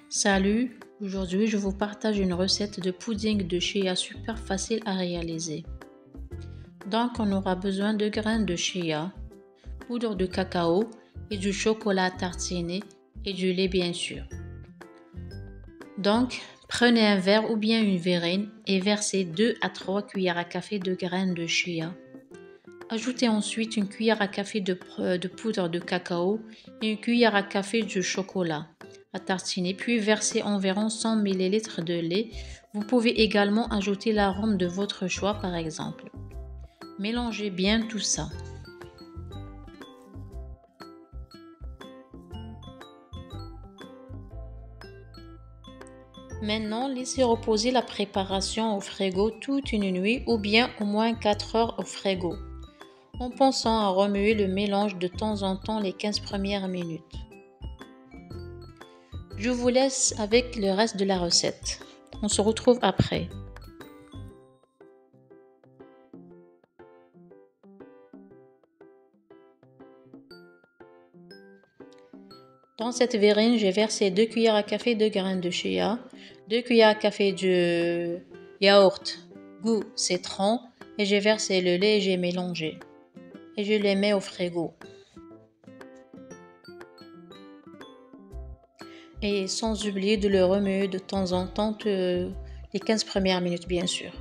Salut, aujourd'hui je vous partage une recette de pudding de chia super facile à réaliser. Donc on aura besoin de graines de chia, poudre de cacao et du chocolat tartiné et du lait bien sûr. Donc prenez un verre ou bien une verrine et versez 2 à 3 cuillères à café de graines de chia. Ajoutez ensuite une cuillère à café de poudre de cacao et une cuillère à café de chocolat à tartiner, puis versez environ 100 ml de lait. Vous pouvez également ajouter l'arôme de votre choix par exemple. Mélangez bien tout ça. Maintenant, laissez reposer la préparation au frigo toute une nuit ou bien au moins 4 heures au frigo, en pensant à remuer le mélange de temps en temps les 15 premières minutes. Je vous laisse avec le reste de la recette. On se retrouve après. Dans cette verrine, j'ai versé 2 cuillères à café de graines de chia, 2 cuillères à café de yaourt goût citron et j'ai versé le lait et j'ai mélangé. Et je les mets au frigo. Et sans oublier de le remuer de temps en temps, les 15 premières minutes bien sûr.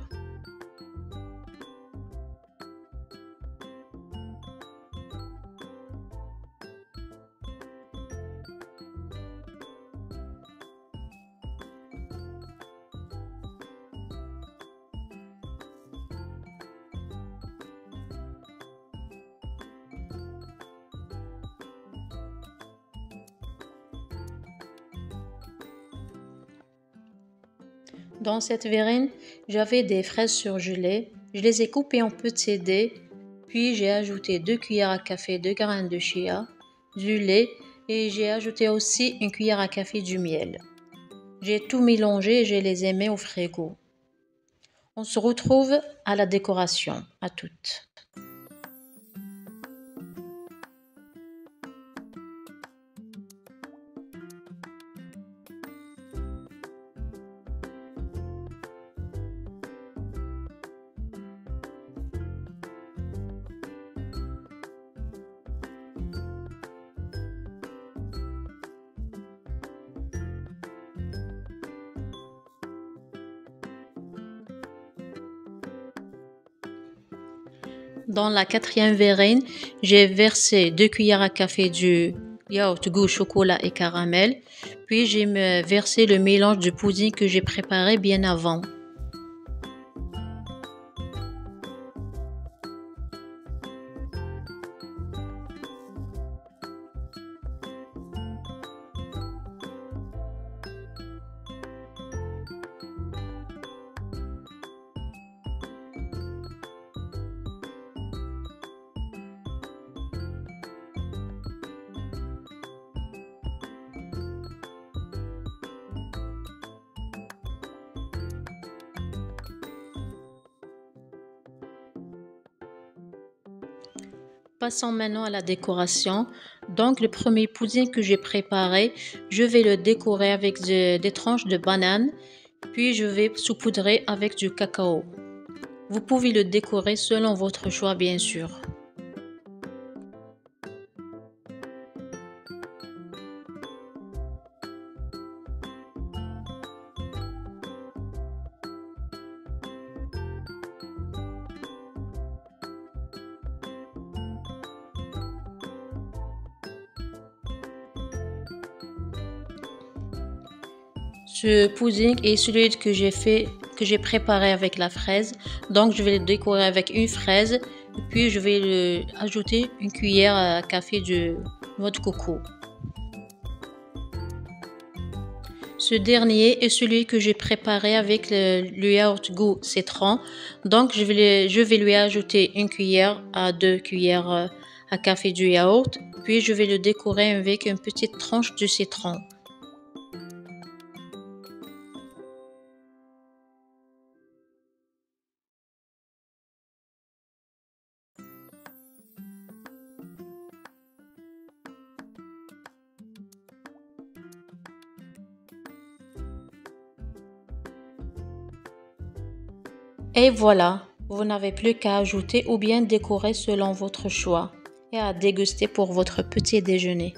Dans cette verrine, j'avais des fraises surgelées. Je les ai coupées en petits dés, puis j'ai ajouté 2 cuillères à café de graines de chia, du lait et j'ai ajouté aussi une cuillère à café du miel. J'ai tout mélangé et je les ai mis au frigo. On se retrouve à la décoration. À toutes. Dans la quatrième verrine, j'ai versé 2 cuillères à café du yaourt goût chocolat et caramel, puis j'ai versé le mélange de pudding que j'ai préparé bien avant. Passons maintenant à la décoration. Donc le premier pudding que j'ai préparé, je vais le décorer avec des tranches de banane, puis je vais saupoudrer avec du cacao. Vous pouvez le décorer selon votre choix bien sûr. Ce pudding est celui que j'ai préparé avec la fraise. Donc je vais le décorer avec une fraise, et puis je vais ajouter une cuillère à café de noix de coco. Ce dernier est celui que j'ai préparé avec le yaourt goût citron. Donc je vais lui ajouter une cuillère à 2 cuillères à café du yaourt, puis je vais le décorer avec une petite tranche de citron. Et voilà, vous n'avez plus qu'à ajouter ou bien décorer selon votre choix et à déguster pour votre petit déjeuner.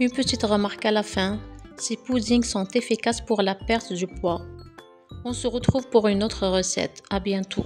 Une petite remarque à la fin, ces puddings sont efficaces pour la perte du poids. On se retrouve pour une autre recette. À bientôt.